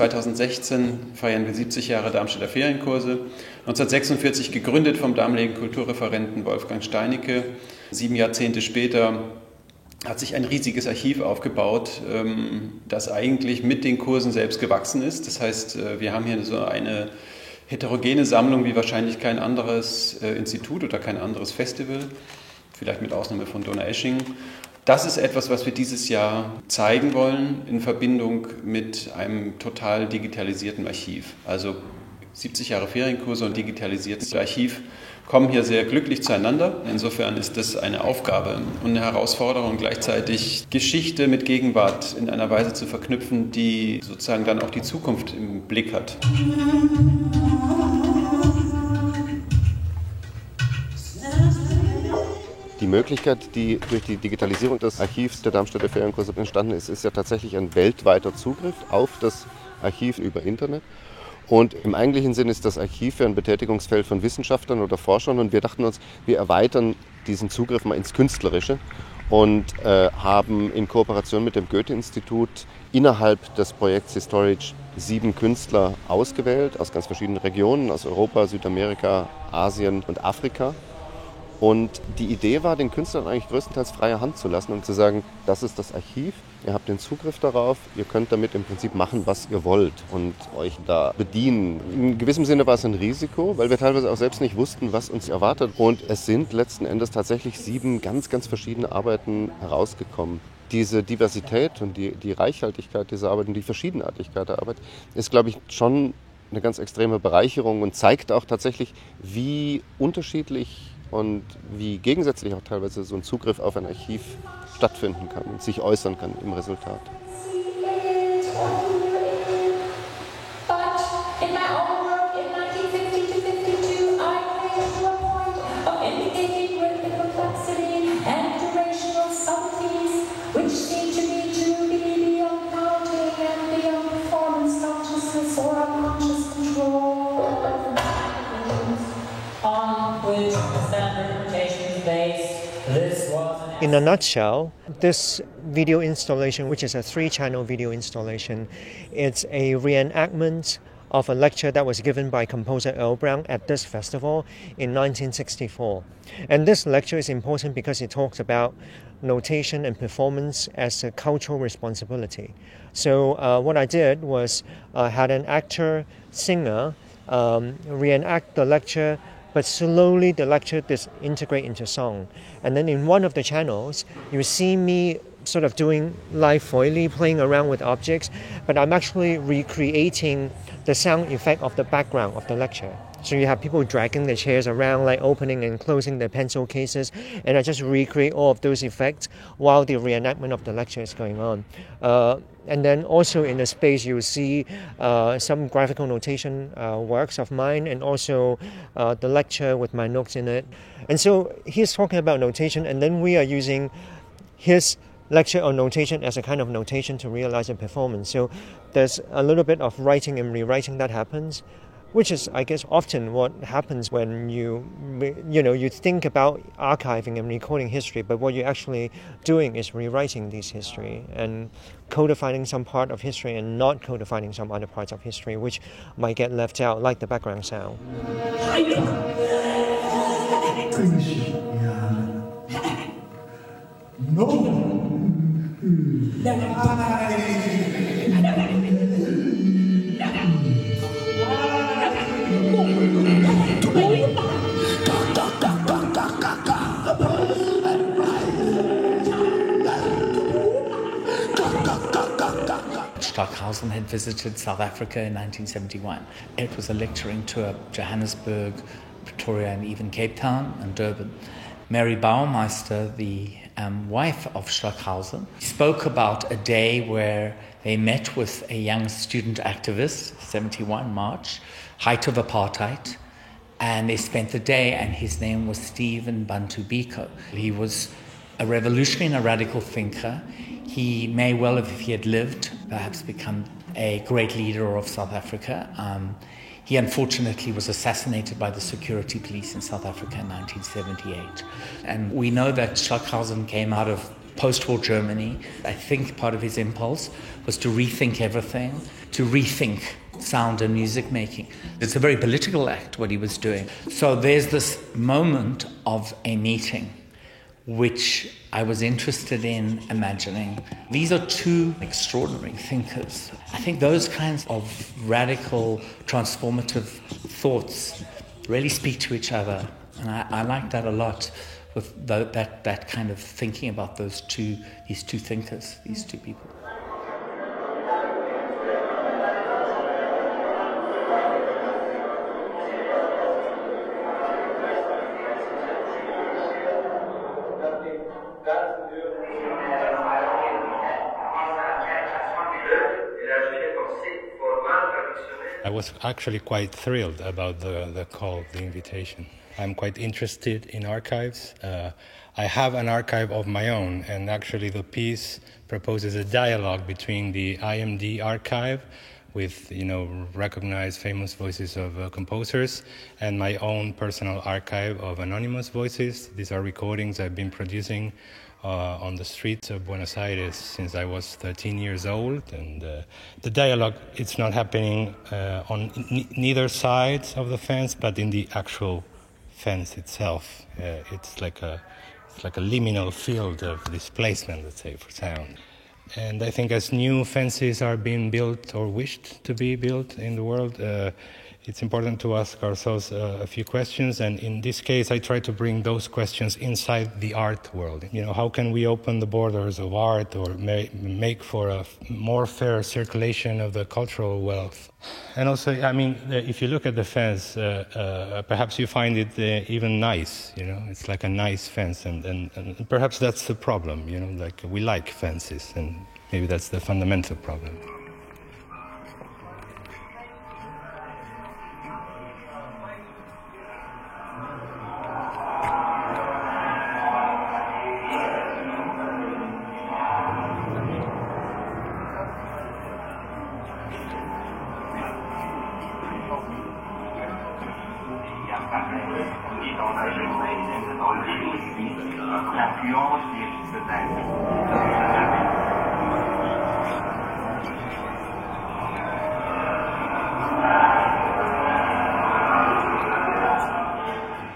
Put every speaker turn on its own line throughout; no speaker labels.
2016 feiern wir 70 Jahre Darmstädter Ferienkurse. 1946 gegründet vom damaligen Kulturreferenten Wolfgang Steinicke. 7 Jahrzehnte später hat sich ein riesiges Archiv aufgebaut, das eigentlich mit den Kursen selbst gewachsen ist. Das heißt, wir haben hier so eine heterogene Sammlung wie wahrscheinlich kein anderes Institut oder kein anderes Festival, vielleicht mit Ausnahme von Donaueschingen. Das ist etwas, was wir dieses Jahr zeigen wollen in Verbindung mit einem total digitalisierten Archiv. Also 70 Jahre Ferienkurse und digitalisiertes Archiv kommen hier sehr glücklich zueinander. Insofern ist das eine Aufgabe und eine Herausforderung, gleichzeitig Geschichte mit Gegenwart in einer Weise zu verknüpfen, die sozusagen dann auch die Zukunft im Blick hat.
Die Möglichkeit, die durch die Digitalisierung des Archivs der Darmstädter Ferienkurse entstanden ist, ist ja tatsächlich ein weltweiter Zugriff auf das Archiv über Internet. Und im eigentlichen Sinn ist das Archiv ja ein Betätigungsfeld von Wissenschaftlern oder Forschern. Und wir dachten uns, wir erweitern diesen Zugriff mal ins Künstlerische und haben in Kooperation mit dem Goethe-Institut innerhalb des Projekts Historage 7 Künstler ausgewählt, aus ganz verschiedenen Regionen, aus Europa, Südamerika, Asien und Afrika. Und die Idee war, den Künstlern eigentlich größtenteils freie Hand zu lassen und zu sagen, das ist das Archiv, ihr habt den Zugriff darauf, ihr könnt damit im Prinzip machen, was ihr wollt und euch da bedienen. In gewissem Sinne war es ein Risiko, weil wir teilweise auch selbst nicht wussten, was uns erwartet. Und es sind letzten Endes tatsächlich 7 ganz, ganz verschiedene Arbeiten herausgekommen. Diese Diversität und die Reichhaltigkeit dieser Arbeit und die Verschiedenartigkeit der Arbeit ist, glaube ich, schon eine ganz extreme Bereicherung und zeigt auch tatsächlich, wie unterschiedlich und wie gegensätzlich auch teilweise so ein Zugriff auf ein Archiv stattfinden kann und sich äußern kann im Resultat.
In a nutshell, this video installation, which is a 3-channel video installation, it's a reenactment of a lecture that was given by composer Earl Brown at this festival in 1964. And this lecture is important because it talks about notation and performance as a cultural responsibility. So what I did was had an actor-singer reenact the lecture, but slowly the lecture disintegrate into song. And then in one of the channels, you see me sort of doing live Foley, playing around with objects, but I'm actually recreating the sound effect of the background of the lecture. So you have people dragging their chairs around, like opening and closing their pencil cases, and I just recreate all of those effects while the reenactment of the lecture is going on. And then also in the space you see some graphical notation works of mine, and also the lecture with my notes in it. And so he's talking about notation, and then we are using his lecture on notation as a kind of notation to realize a performance. So there's a little bit of writing and rewriting that happens, which is, I guess, often what happens when you think about archiving and recording history, but what you're actually doing is rewriting this history and codifying some part of history and not codifying some other parts of history, which might get left out, like the background sound.
Stockhausen had visited South Africa in 1971. It was a lecturing tour, Johannesburg, Pretoria, and even Cape Town and Durban. Mary Baumeister, the wife of Stockhausen, spoke about a day where they met with a young student activist, 71 March, height of apartheid, and they spent the day, and his name was Stephen Bantu Biko. He was a revolutionary and a radical thinker. He may well have, if he had lived, perhaps become a great leader of South Africa. He unfortunately was assassinated by the security police in South Africa in 1978. And we know that Stockhausen came out of post-war Germany. I think part of his impulse was to rethink everything, to rethink sound and music making. It's a very political act, what he was doing. So there's this moment of a meeting which I was interested in imagining. These are two extraordinary thinkers. I think those kinds of radical, transformative thoughts really speak to each other. And I like that a lot, with that kind of thinking about these two thinkers, these two people.
I was actually quite thrilled about the call, the invitation. I'm quite interested in archives. I have an archive of my own, and actually the piece proposes a dialogue between the IMD archive with, recognized famous voices of composers, and my own personal archive of anonymous voices. These are recordings I've been producing on the streets of Buenos Aires since I was 13 years old. And the dialogue, it's not happening on neither sides of the fence, but in the actual fence itself. It's like a liminal field of displacement, let's say, for sound. And I think as new fences are being built or wished to be built in the world, it's important to ask ourselves a few questions. And in this case, I try to bring those questions inside the art world. How can we open the borders of art or make for a more fair circulation of the cultural wealth? And also, if you look at the fence, perhaps you find it even nice, It's like a nice fence. And perhaps that's the problem, like we like fences, and maybe that's the fundamental problem.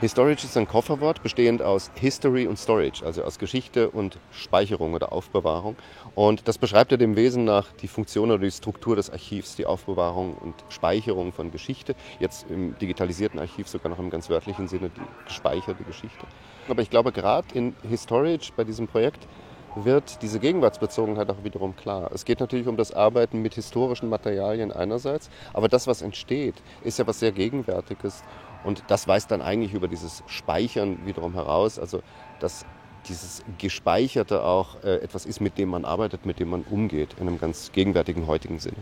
Historage ist ein Kofferwort, bestehend aus History und Storage, also aus Geschichte und Speicherung oder Aufbewahrung. Und das beschreibt ja dem Wesen nach die Funktion oder die Struktur des Archivs, die Aufbewahrung und Speicherung von Geschichte. Jetzt im digitalisierten Archiv sogar noch im ganz wörtlichen Sinne die gespeicherte Geschichte. Aber ich glaube, gerade in Historage, bei diesem Projekt, wird diese Gegenwartsbezogenheit auch wiederum klar. Es geht natürlich um das Arbeiten mit historischen Materialien einerseits, aber das, was entsteht, ist ja was sehr Gegenwärtiges. Und das weist dann eigentlich über dieses Speichern wiederum heraus, also dass dieses Gespeicherte auch etwas ist, mit dem man arbeitet, mit dem man umgeht, in einem ganz gegenwärtigen, heutigen Sinne.